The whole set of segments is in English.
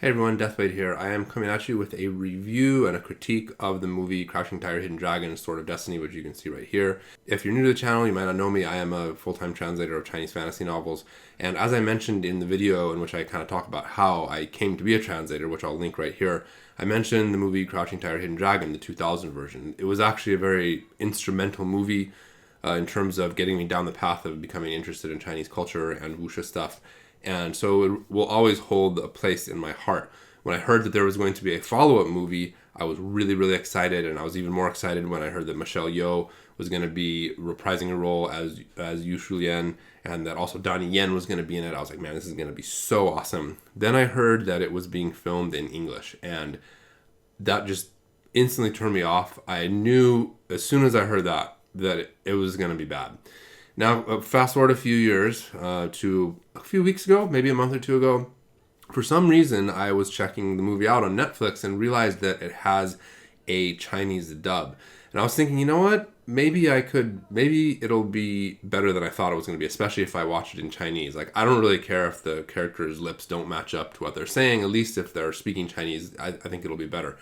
Hey everyone, Deathblade here. I am coming at you with a review and a critique of the movie Crouching Tiger, Hidden Dragon, Sword of Destiny, which you can see right here. If you're new to the channel, you might not know me. I am a full-time translator of Chinese fantasy novels. And as I mentioned in the video in which I kind of talk about how I came to be a translator, which I'll link right here, I mentioned the movie Crouching Tiger, Hidden Dragon, the 2000 version. It was actually a very instrumental movie in terms of getting me down the path of becoming interested in Chinese culture and Wuxia stuff. And so it will always hold a place in my heart. When I heard that there was going to be a follow-up movie, I was really, really excited, and I was even more excited when I heard that Michelle Yeoh was going to be reprising a role as Yu Shulian, and that also Donnie Yen was going to be in it. I was like, man, this is going to be so awesome. Then I heard that it was being filmed in English, and that just instantly turned me off. I knew as soon as I heard that it was going to be bad. Now, fast forward a few years to a few weeks ago, maybe a month or two ago. For some reason, I was checking the movie out on Netflix and realized that it has a Chinese dub. And I was thinking, you know what? Maybe it'll be better than I thought it was going to be, especially if I watch it in Chinese. Like, I don't really care if the characters' lips don't match up to what they're saying. At least if they're speaking Chinese, I think it'll be better.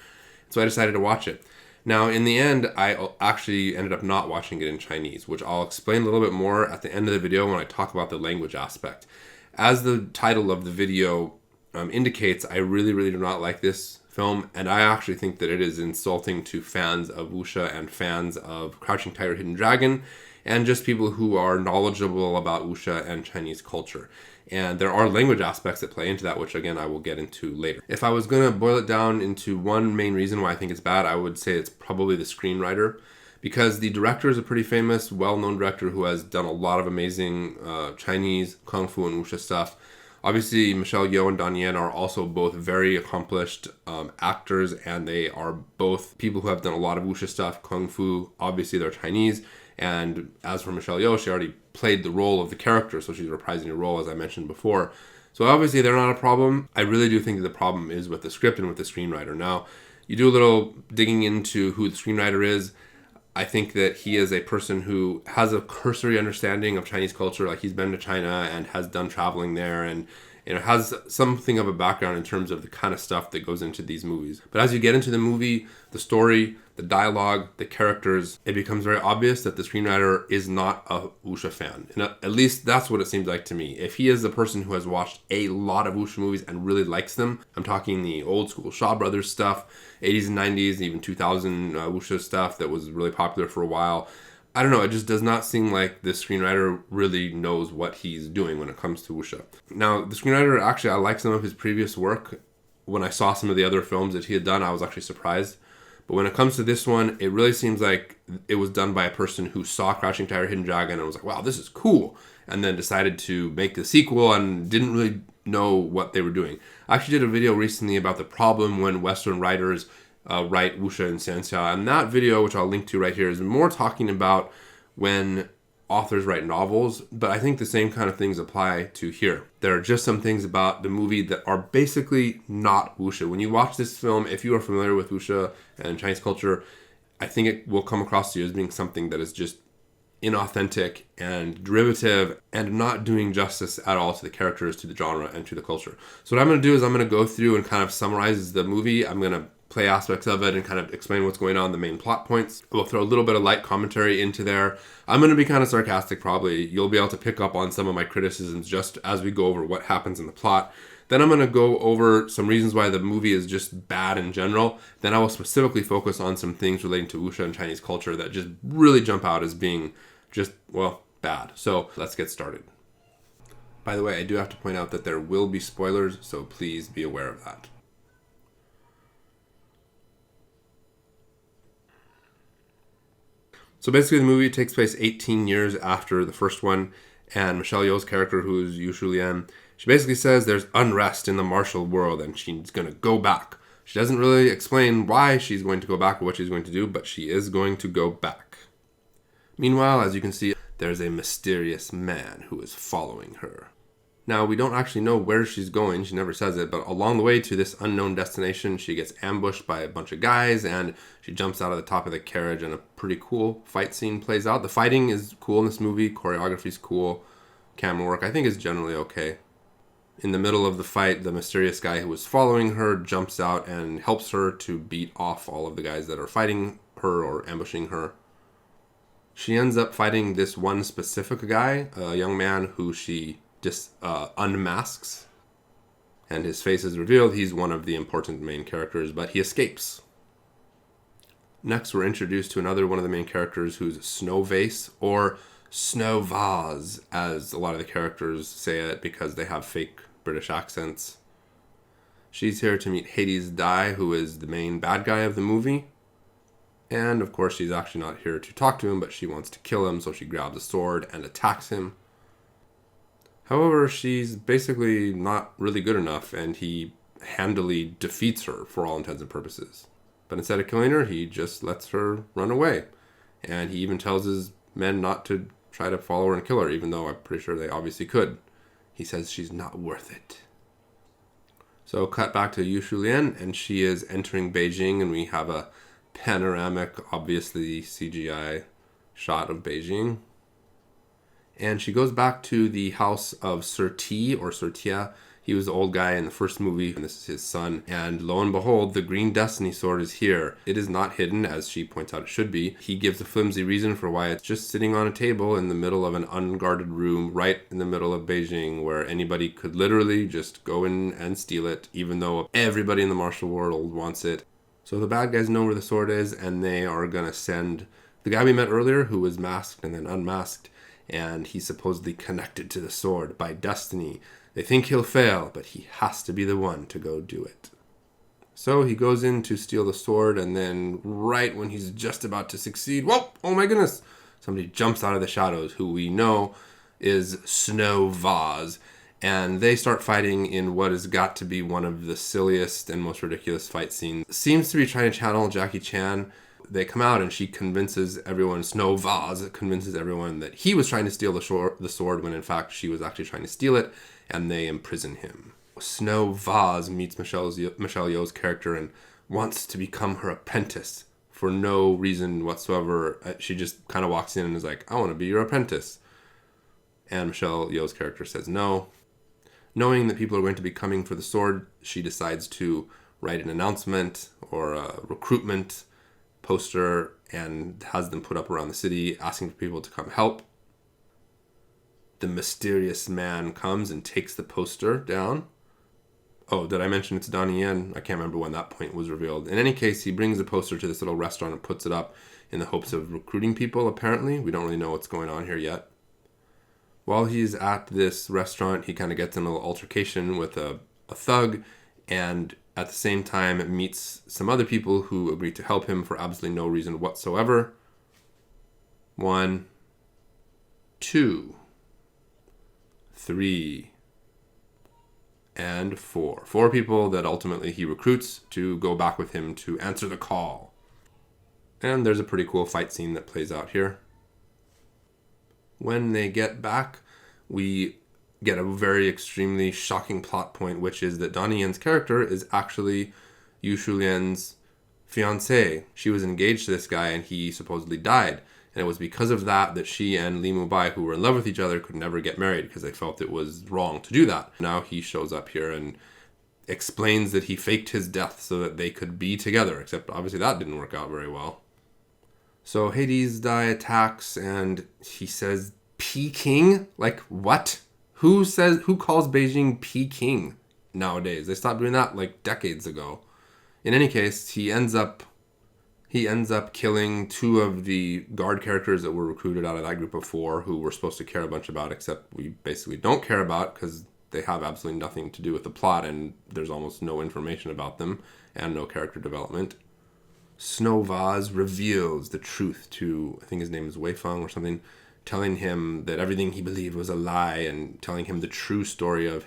So I decided to watch it. Now, in the end, I actually ended up not watching it in Chinese, which I'll explain a little bit more at the end of the video when I talk about the language aspect. As the title of the video indicates, I really, really do not like this film, and I actually think that it is insulting to fans of Wuxia and fans of Crouching Tiger, Hidden Dragon, and just people who are knowledgeable about Wuxia and Chinese culture. And there are language aspects that play into that, which again, I will get into later. If I was going to boil it down into one main reason why I think it's bad, I would say it's probably the screenwriter. Because the director is a pretty famous, well-known director who has done a lot of amazing Chinese, Kung Fu, and Wuxia stuff. Obviously, Michelle Yeoh and Donnie Yen are also both very accomplished actors, and they are both people who have done a lot of Wuxia stuff, Kung Fu. Obviously, they're Chinese. And as for Michelle Yeoh, she already played the role of the character, so she's reprising her role, as I mentioned before. So obviously, they're not a problem. I really do think that the problem is with the script and with the screenwriter. Now, you do a little digging into who the screenwriter is. I think that he is a person who has a cursory understanding of Chinese culture. Like, he's been to China and has done traveling there, and has something of a background in terms of the kind of stuff that goes into these movies. But as you get into the movie, the story, the dialogue, the characters, it becomes very obvious that the screenwriter is not a Wuxia fan. And at least that's what it seems like to me. If he is the person who has watched a lot of Wuxia movies and really likes them, I'm talking the old school Shaw Brothers stuff, 80s and 90s, even 2000 Wuxia stuff that was really popular for a while. I don't know, it just does not seem like the screenwriter really knows what he's doing when it comes to Wuxia. Now, the screenwriter, actually, I like some of his previous work. When I saw some of the other films that he had done, I was actually surprised. But when it comes to this one, it really seems like it was done by a person who saw Crouching Tiger, Hidden Dragon and was like, wow, this is cool. And then decided to make the sequel and didn't really know what they were doing. I actually did a video recently about the problem when Western writers write Wuxia and Xianxia. And that video, which I'll link to right here, is more talking about when authors write novels, but I think the same kind of things apply to here. There are just some things about the movie that are basically not Wuxia. When you watch this film, if you are familiar with Wuxia and Chinese culture, I think it will come across to you as being something that is just inauthentic and derivative and not doing justice at all to the characters, to the genre, and to the culture. So what I'm going to do is I'm going to go through and kind of summarize the movie. I'm going to play aspects of it and kind of explain what's going on, the main plot points. We'll throw a little bit of light commentary into there. I'm going to be kind of sarcastic probably. You'll be able to pick up on some of my criticisms just as we go over what happens in the plot. Then I'm going to go over some reasons why the movie is just bad in general. Then I will specifically focus on some things relating to Wuxia and Chinese culture that just really jump out as being just, well, bad. So let's get started. By the way, I do have to point out that there will be spoilers, so please be aware of that. So basically the movie takes place 18 years after the first one, and Michelle Yeoh's character, who is Yu Shulian, she basically says there's unrest in the martial world and she's going to go back. She doesn't really explain why she's going to go back or what she's going to do, but she is going to go back. Meanwhile, as you can see, there's a mysterious man who is following her. Now, we don't actually know where she's going, she never says it, but along the way to this unknown destination, she gets ambushed by a bunch of guys, and she jumps out of the top of the carriage, and a pretty cool fight scene plays out. The fighting is cool in this movie, choreography's cool, camera work I think is generally okay. In the middle of the fight, the mysterious guy who was following her jumps out and helps her to beat off all of the guys that are fighting her or ambushing her. She ends up fighting this one specific guy, a young man who she unmasks, and his face is revealed. He's one of the important main characters, but he escapes. Next, we're introduced to another one of the main characters, who's Snow Vase, or Snow Vase, as a lot of the characters say it because they have fake British accents. She's here to meet Hades Dai, who is the main bad guy of the movie. And of course, she's actually not here to talk to him, but she wants to kill him, so she grabs a sword and attacks him. However, she's basically not really good enough, and he handily defeats her for all intents and purposes. But instead of killing her, he just lets her run away. And he even tells his men not to try to follow her and kill her, even though I'm pretty sure they obviously could. He says she's not worth it. So cut back to Yu Shulian, and she is entering Beijing, and we have a panoramic, obviously CGI shot of Beijing. And she goes back to the house of Sir T, or Sir Tia. He was the old guy in the first movie, and this is his son. And lo and behold, the Green Destiny Sword is here. It is not hidden, as she points out it should be. He gives a flimsy reason for why it's just sitting on a table in the middle of an unguarded room, right in the middle of Beijing, where anybody could literally just go in and steal it, even though everybody in the martial world wants it. So the bad guys know where the sword is, and they are going to send the guy we met earlier, who was masked and then unmasked, and he's supposedly connected to the sword by destiny. They think he'll fail, but he has to be the one to go do it. So he goes in to steal the sword, and then right when he's just about to succeed, whoa, oh my goodness, somebody jumps out of the shadows, who we know is Snow Vase, and they start fighting in what has got to be one of the silliest and most ridiculous fight scenes. Seems to be trying to channel Jackie Chan. They come out and she convinces everyone, Snow Vase convinces everyone that he was trying to steal the sword when in fact she was actually trying to steal it, and they imprison him. Snow Vase meets Michelle Yeoh's character and wants to become her apprentice for no reason whatsoever. She just kind of walks in and is like, I want to be your apprentice. And Michelle Yeoh's character says no. Knowing that people are going to be coming for the sword, she decides to write an announcement or a recruitment poster and has them put up around the city asking for people to come help. The mysterious man comes and takes the poster down. Oh, did I mention it's Donnie Yen? I can't remember when that point was revealed. In any case, he brings the poster to this little restaurant and puts it up in the hopes of recruiting people, apparently. We don't really know what's going on here yet. While he's at this restaurant, he kind of gets in a little altercation with a thug, and at the same time meets some other people who agree to help him for absolutely no reason whatsoever. 1, 2, 3, and 4. 4 people that ultimately he recruits to go back with him to answer the call. And there's a pretty cool fight scene that plays out here. When they get back, we get a very extremely shocking plot point, which is that Donnie Yen's character is actually Yu Shulian's fiancée. She was engaged to this guy and he supposedly died. And it was because of that that she and Li Mubai, who were in love with each other, could never get married because they felt it was wrong to do that. Now he shows up here and explains that he faked his death so that they could be together, except obviously that didn't work out very well. So Hades Dai attacks and he says, Peking? Like, what? Who calls Beijing Peking nowadays? They stopped doing that like decades ago. In any case, he ends up killing 2 of the guard characters that were recruited out of that group of 4 who we're supposed to care a bunch about, except we basically don't care about because they have absolutely nothing to do with the plot and there's almost no information about them and no character development. Snow Vase reveals the truth to, I think his name is Wei Feng or something, telling him that everything he believed was a lie and telling him the true story of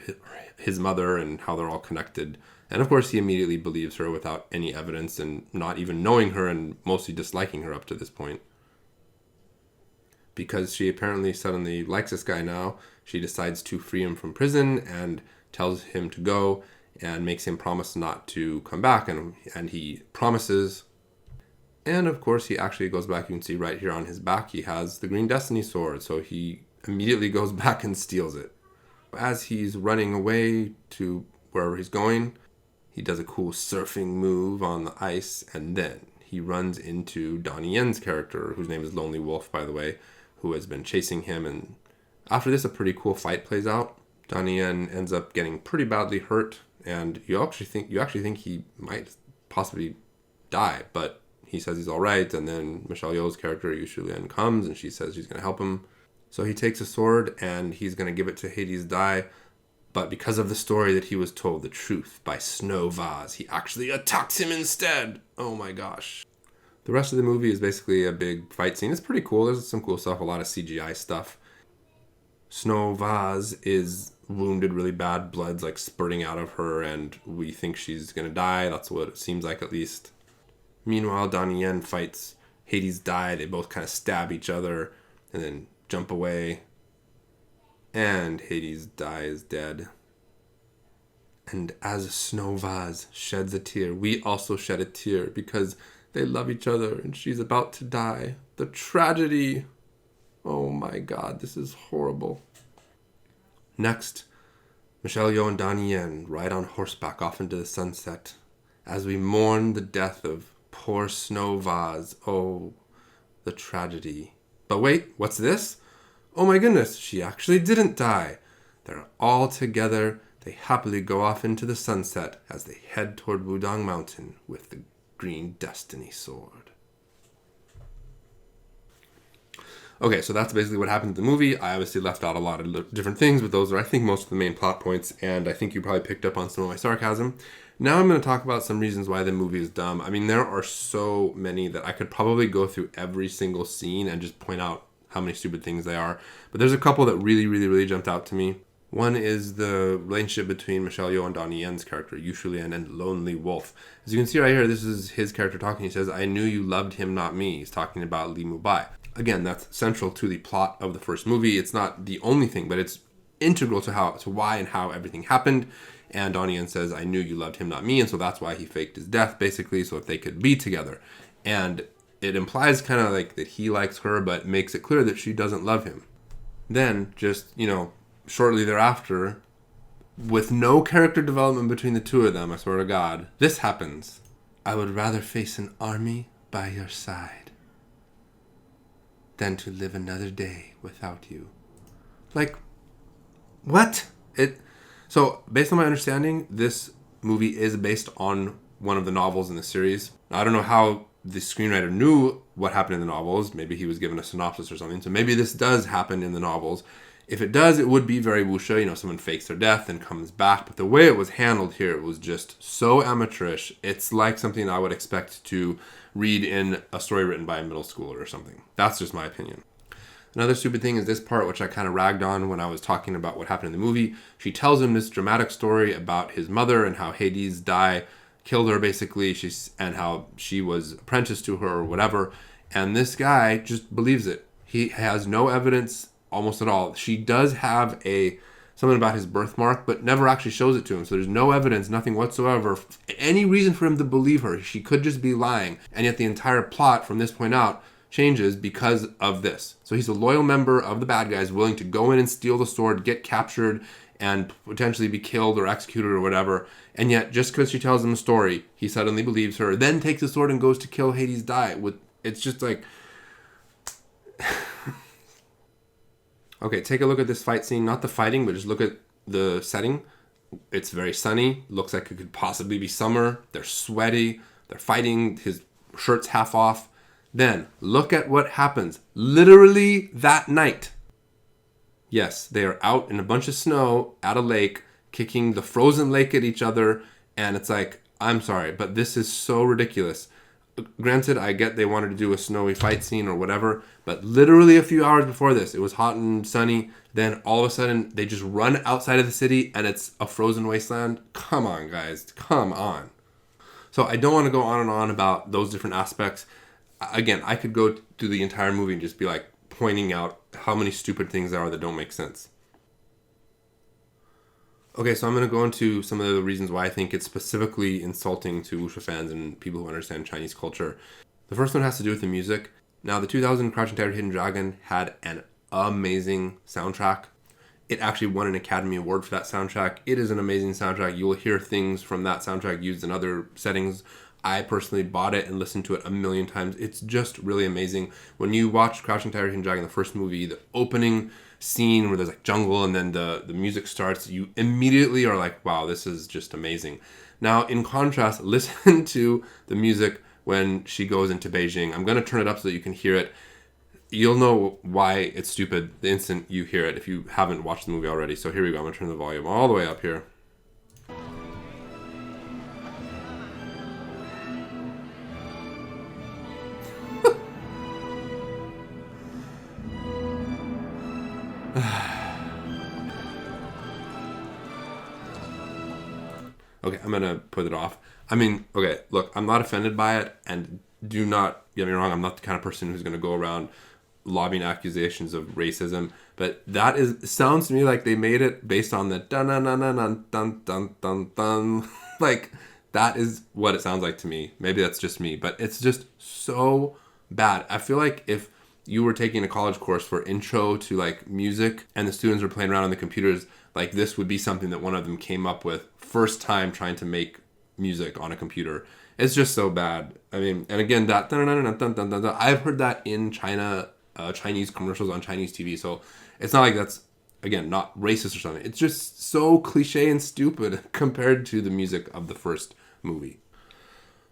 his mother and how they're all connected. And of course he immediately believes her without any evidence and not even knowing her and mostly disliking her up to this point. Because she apparently suddenly likes this guy now, she decides to free him from prison and tells him to go and makes him promise not to come back, and he promises. And of course he actually goes back. You can see right here on his back he has the Green Destiny Sword, so he immediately goes back and steals it. As he's running away to wherever he's going, he does a cool surfing move on the ice, and then he runs into Donnie Yen's character, whose name is Lonely Wolf, by the way, who has been chasing him. And after this, a pretty cool fight plays out. Donnie Yen ends up getting pretty badly hurt, and you actually think he might possibly die, but he says he's all right. And then Michelle Yeoh's character Yu Shulian comes, and she says she's going to help him. So he takes a sword, and he's going to give it to Hades Dai. But because of the story that he was told the truth by Snow Vase, he actually attacks him instead. Oh my gosh. The rest of the movie is basically a big fight scene. It's pretty cool. There's some cool stuff, a lot of CGI stuff. Snow Vase is wounded really bad. Blood's like spurting out of her, and we think she's going to die. That's what it seems like, at least. Meanwhile, Donnie Yen fights Hades Dai. They both kind of stab each other and then jump away. And Hades Dai is dead. And as Snow Vase sheds a tear, we also shed a tear because they love each other and she's about to die. The tragedy. Oh my god, this is horrible. Next, Michelle Yeoh and Donnie Yen ride on horseback off into the sunset as we mourn the death of poor Snow Vase. Oh, the tragedy. But wait, what's this? Oh my goodness, she actually didn't die. They're all together. They happily go off into the sunset as they head toward Wudang Mountain with the green destiny sword. Okay, so that's basically what happened in the movie. I obviously left out a lot of different things, but those are, I think, most of the main plot points, and I think you probably picked up on some of my sarcasm. Now I'm going to talk about some reasons why the movie is dumb. I mean, there are so many that I could probably go through every single scene and just point out how many stupid things they are. But there's a couple that really jumped out to me. One is the relationship between Michelle Yeoh and Donnie Yen's character, Yu Shulian, and Lonely Wolf. As you can see right here, this is his character talking. He says, "I knew you loved him, not me." He's talking about Li Mubai. Again, that's central to the plot of the first movie. It's not the only thing, but it's integral to why and how everything happened. And Donnie Yen says, "I knew you loved him, not me," and so that's why he faked his death, basically, so that they could be together. And it implies kind of like that he likes her, but makes it clear that she doesn't love him. Then, just, shortly thereafter, with no character development between the two of them, I swear to God, this happens. "I would rather face an army by your side than to live another day without you." Like, what? So, based on my understanding, this movie is based on one of the novels in the series. Now, I don't know how the screenwriter knew what happened in the novels. Maybe he was given a synopsis or something. So maybe this does happen in the novels. If it does, it would be very wuxia. Someone fakes their death and comes back. But the way it was handled here, it was just so amateurish. It's like something I would expect to read in a story written by a middle schooler or something. That's just my opinion. Another stupid thing is this part, which I kind of ragged on when I was talking about what happened in the movie. She tells him this dramatic story about his mother and how Hades Dai killed her, basically, and how she was apprenticed to her or whatever. And this guy just believes it. He has no evidence almost at all. She does have something about his birthmark, but never actually shows it to him. So there's no evidence, nothing whatsoever, any reason for him to believe her. She could just be lying. And yet the entire plot from this point out changes because of this. So he's a loyal member of the bad guys, willing to go in and steal the sword, get captured, and potentially be killed or executed or whatever. And yet, just because she tells him a story, he suddenly believes her, then takes the sword and goes to kill Hades Dai. It's just like... Okay, take a look at this fight scene. Not the fighting, but just look at the setting. It's very sunny. Looks like it could possibly be summer. They're sweaty. They're fighting. His shirt's half off. Then, look at what happens. Literally that night. Yes, they are out in a bunch of snow at a lake, kicking the frozen lake at each other. And it's like, I'm sorry, but this is so ridiculous. Granted, I get they wanted to do a snowy fight scene or whatever, but literally a few hours before this, it was hot and sunny. Then all of a sudden, they just run outside of the city and it's a frozen wasteland. Come on, guys. Come on. So I don't want to go on and on about those different aspects. Again, I could go through the entire movie and just be like pointing out how many stupid things there are that don't make sense. Okay, so I'm going to go into some of the reasons why I think it's specifically insulting to wuxia fans and people who understand Chinese culture. The first one has to do with the music. Now, the 2000 Crouching Tiger, Hidden Dragon had an amazing soundtrack. It actually won an Academy Award for that soundtrack. It is an amazing soundtrack. You will hear things from that soundtrack used in other settings. I personally bought it and listened to it a million times. It's just really amazing. When you watch Crouching Tiger, Hidden Dragon, the first movie, the opening scene where there's like jungle and then the music starts, you immediately are like, wow, this is just amazing. Now, in contrast, listen to the music when she goes into Beijing. I'm going to turn it up so that you can hear it. You'll know why it's stupid the instant you hear it if you haven't watched the movie already. So here we go. I'm going to turn the volume all the way up here. Okay, I'm gonna put it off. I mean, okay, look, I'm not offended by it, and do not get me wrong, I'm not the kind of person who's gonna go around lobbing accusations of racism, but that sounds to me like they made it based on the dun dun dun dun dun dun dun dun. Like, that is what it sounds like to me. Maybe that's just me, but it's just so bad. I feel like if you were taking a college course for intro to like music and the students were playing around on the computers, like this would be something that one of them came up with first time trying to make music on a computer. It's just so bad. I mean, and again, that dun, dun, dun, dun, dun, dun, dun, I've heard that in China, Chinese commercials on Chinese TV. So it's not like that's, again, not racist or something. It's just so cliche and stupid compared to the music of the first movie.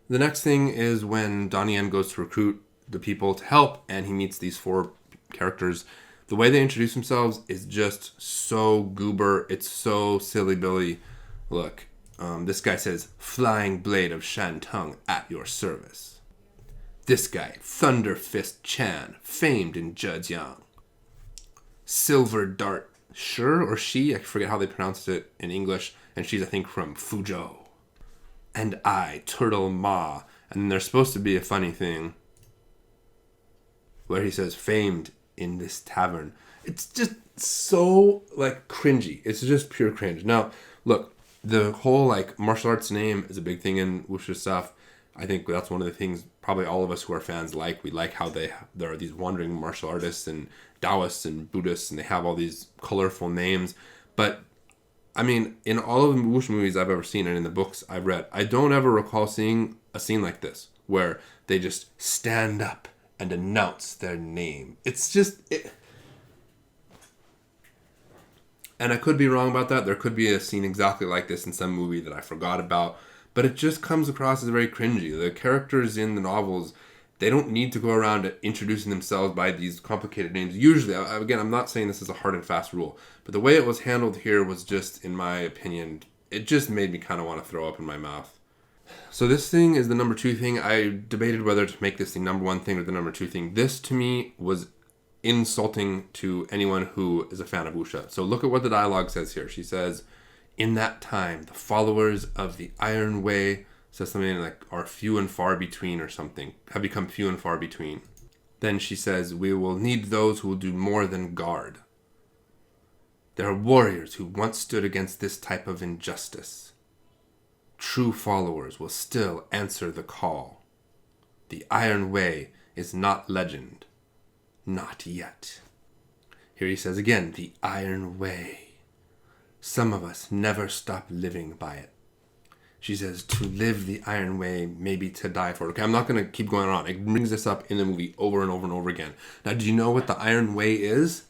The next thing is when Donnie Yen goes to recruit the people to help, and he meets these 4 characters. The way they introduce themselves is just so goober. It's so silly Billy. Look, this guy says, "Flying Blade of Shantung at your service." This guy, Thunder Fist Chan, famed in Zhejiang. Silver Dart Sure or She, I forget how they pronounced it in English, and she's, I think, from Fuzhou. And I, Turtle Ma. And there's supposed to be a funny thing where he says, famed in this tavern. It's just so, like, cringy. It's just pure cringe. Now, look, the whole, like, martial arts name is a big thing in Wuxia stuff. I think that's one of the things probably all of us who are fans like. We like how there are these wandering martial artists and Taoists and Buddhists, and they have all these colorful names. But, I mean, in all of the Wuxia movies I've ever seen and in the books I've read, I don't ever recall seeing a scene like this where they just stand up and announce their name. It's just... And I could be wrong about that. There could be a scene exactly like this in some movie that I forgot about. But it just comes across as very cringy. The characters in the novels, they don't need to go around introducing themselves by these complicated names. Usually, again, I'm not saying this is a hard and fast rule, but the way it was handled here was just, in my opinion, it just made me kind of want to throw up in my mouth. So this thing is the number 2 thing. I debated whether to make this the number 1 thing or the number 2 thing. This, to me, was insulting to anyone who is a fan of Wuxia. So look at what the dialogue says here. She says, "In that time, the followers of the Iron Way," says something like, "are few and far between," or something, have become few and far between. Then she says, "We will need those who will do more than guard. There are warriors who once stood against this type of injustice. True followers will still answer the call. The Iron Way is not legend. Not yet." Here he says again, the Iron Way. Some of us never stop living by it. She says, to live the Iron Way, maybe to die for it. Okay, I'm not going to keep going on. It brings this up in the movie over and over and over again. Now, do you know what the Iron Way is?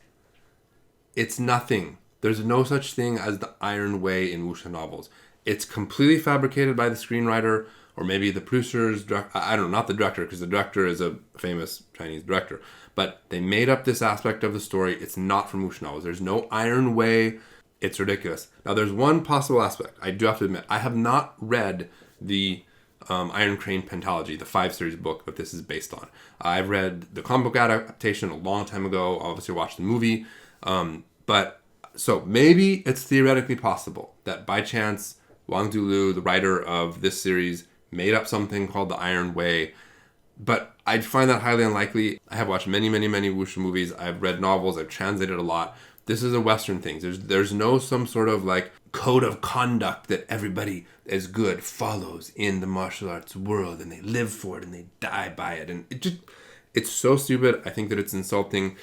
It's nothing. There's no such thing as the Iron Way in Wuxia novels. It's completely fabricated by the screenwriter, or maybe the producers, I don't know, not the director, because the director is a famous Chinese director. But they made up this aspect of the story. It's not from Wuxia novels. There's no Iron Way. It's ridiculous. Now, there's one possible aspect. I do have to admit, I have not read the Iron Crane Pentalogy, the 5-series book that this is based on. I've read the comic book adaptation a long time ago. Obviously, watched the movie. So maybe it's theoretically possible that by chance, Wang Dulu, the writer of this series, made up something called the Iron Way. But I'd find that highly unlikely. I have watched many, many, many Wuxia movies. I've read novels. I've translated a lot. This is a Western thing. There's no some sort of like code of conduct that everybody is good follows in the martial arts world, and they live for it and they die by it. And it's so stupid. I think that it's insulting.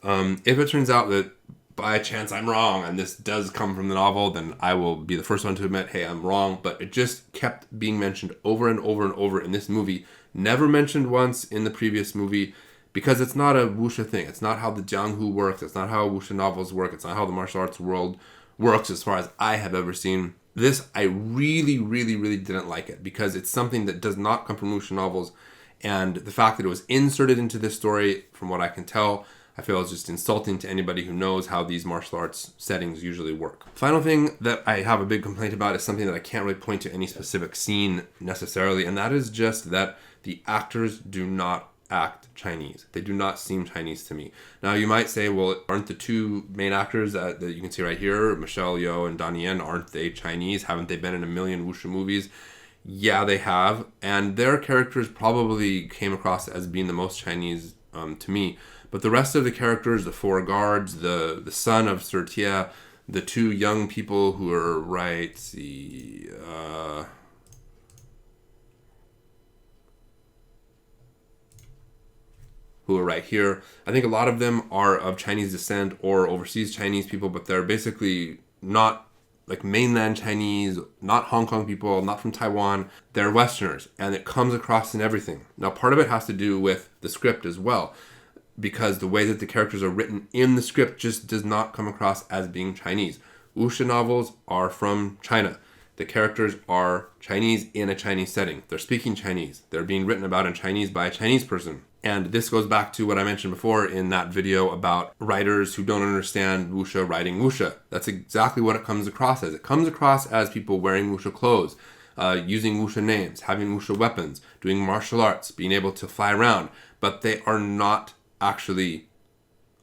If it turns out that by chance I'm wrong and this does come from the novel, then I will be the first one to admit, hey, I'm wrong. But it just kept being mentioned over and over and over in this movie. Never mentioned once in the previous movie, because it's not a wuxia thing. It's not how the jianghu works. It's not how wuxia novels work. It's not how the martial arts world works as far as I have ever seen. This, I really, really, really didn't like it, because it's something that does not come from wuxia novels. And the fact that it was inserted into this story, from what I can tell, I feel is just insulting to anybody who knows how these martial arts settings usually work. Final thing that I have a big complaint about is something that I can't really point to any specific scene necessarily, and that is just that the actors do not act Chinese. They do not seem Chinese to me. Now you might say, well, aren't the two main actors that you can see right here, Michelle Yeoh and Donnie Yen, aren't they Chinese? Haven't they been in a million wuxia movies? Yeah, they have, and their characters probably came across as being the most Chinese to me. But the rest of the characters, the four guards, the son of Sir Tia, the two young people who are who are right here. I think a lot of them are of Chinese descent or overseas Chinese people, but they're basically not like mainland Chinese, not Hong Kong people, not from Taiwan. They're Westerners, and it comes across in everything. Now, part of it has to do with the script as well, because the way that the characters are written in the script just does not come across as being Chinese. Wuxia novels are from China. The characters are Chinese in a Chinese setting. They're speaking Chinese. They're being written about in Chinese by a Chinese person. And this goes back to what I mentioned before in that video about writers who don't understand wuxia writing wuxia. That's exactly what it comes across as. It comes across as people wearing wuxia clothes, using wuxia names, having wuxia weapons, doing martial arts, being able to fly around. But they are not actually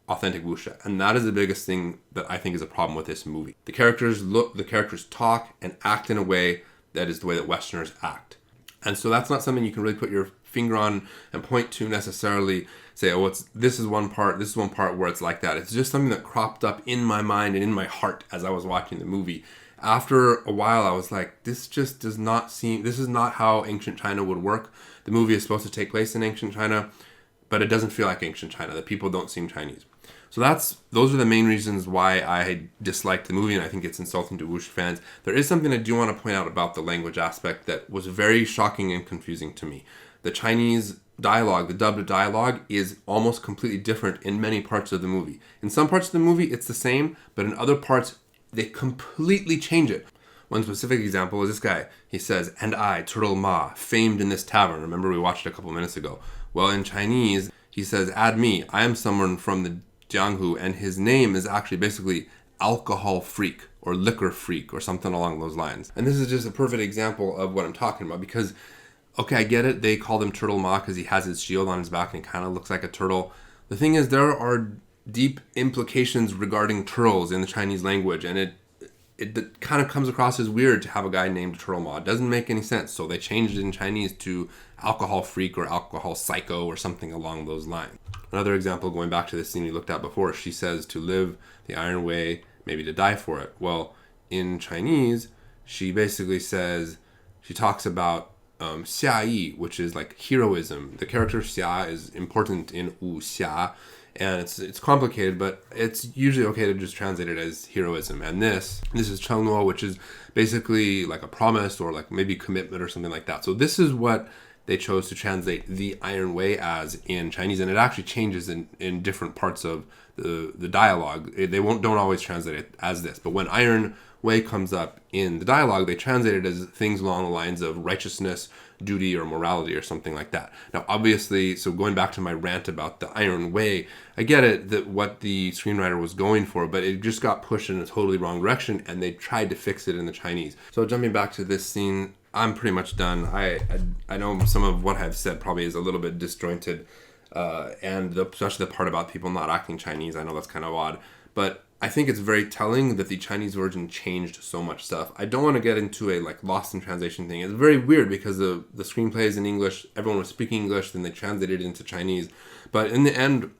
authentic wuxia. And that is the biggest thing that I think is a problem with this movie. The characters talk and act in a way that is the way that Westerners act. And so that's not something you can really put your finger on and point to necessarily, say, oh, this is one part where it's like that. It's just something that cropped up in my mind and in my heart as I was watching the movie. After a while, I was like, this just does not seem, this is not how ancient China would work. The movie is supposed to take place in ancient China, but it doesn't feel like ancient China. The people don't seem Chinese. So those are the main reasons why I disliked the movie, and I think it's insulting to wuxia fans. There is something I do want to point out about the language aspect that was very shocking and confusing to me. The Chinese dialogue, the dubbed dialogue, is almost completely different in many parts of the movie. In some parts of the movie, it's the same, but in other parts, they completely change it. One specific example is this guy. He says, "And I, Turoma, famed in this tavern." Remember, we watched it a couple minutes ago. Well, in Chinese, he says, "Add me. I am someone from the Jianghu," and his name is actually basically alcohol freak or liquor freak or something along those lines. And this is just a perfect example of what I'm talking about, because, okay, I get it. They called him Turtle Ma because he has his shield on his back and it kind of looks like a turtle. The thing is, there are deep implications regarding turtles in the Chinese language, and it kind of comes across as weird to have a guy named Turtle Ma. It doesn't make any sense. So they changed it in Chinese to alcohol freak or alcohol psycho or something along those lines. Another example, going back to the scene we looked at before, she says to live the iron way, maybe to die for it. Well, in Chinese, she basically says, she talks about xia yi, which is like heroism. The character xia is important in Wuxia, and it's complicated, but it's usually okay to just translate it as heroism. And this is chengnuo, which is basically like a promise or like maybe commitment or something like that. So this is what they chose to translate the Iron Way as in Chinese, and it actually changes in different parts of the dialogue. They don't always translate it as this, but when Iron Way comes up in the dialogue, they translate it as things along the lines of righteousness, duty, or morality, or something like that. Now, obviously, so going back to my rant about the Iron Way, I get it that what the screenwriter was going for, but it just got pushed in a totally wrong direction, and they tried to fix it in the Chinese. So jumping back to this scene, I'm pretty much done. I know some of what I've said probably is a little bit disjointed, and especially the part about people not acting Chinese. I know that's kind of odd, but I think it's very telling that the Chinese version changed so much stuff. I don't want to get into a like lost in translation thing. It's very weird because the screenplay is in English, everyone was speaking English, then they translated it into Chinese. But in the end,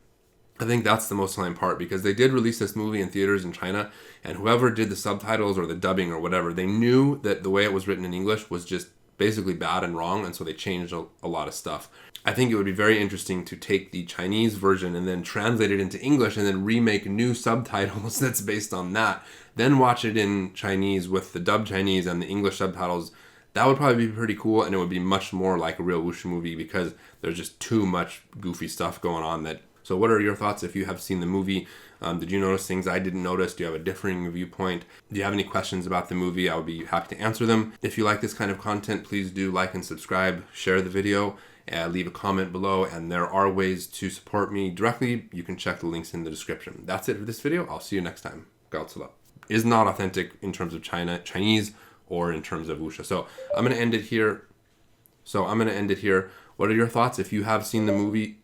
I think that's the most telling part, because they did release this movie in theaters in China, and whoever did the subtitles or the dubbing or whatever, they knew that the way it was written in English was just basically bad and wrong, and so they changed a lot of stuff. I think it would be very interesting to take the Chinese version and then translate it into English and then remake new subtitles that's based on that. Then watch it in Chinese with the dubbed Chinese and the English subtitles. That would probably be pretty cool, and it would be much more like a real Wuxia movie because there's just too much goofy stuff going on. That. So what are your thoughts if you have seen the movie? Did you notice things I didn't notice? Do you have a differing viewpoint? Do you have any questions about the movie? I would be happy to answer them. If you like this kind of content, please do like and subscribe, share the video, leave a comment below, and there are ways to support me directly. You can check the links in the description. That's it for this video. I'll see you next time. Gaozi is not authentic in terms of Chinese or in terms of Wuxia. So I'm going to end it here. What are your thoughts if you have seen the movie?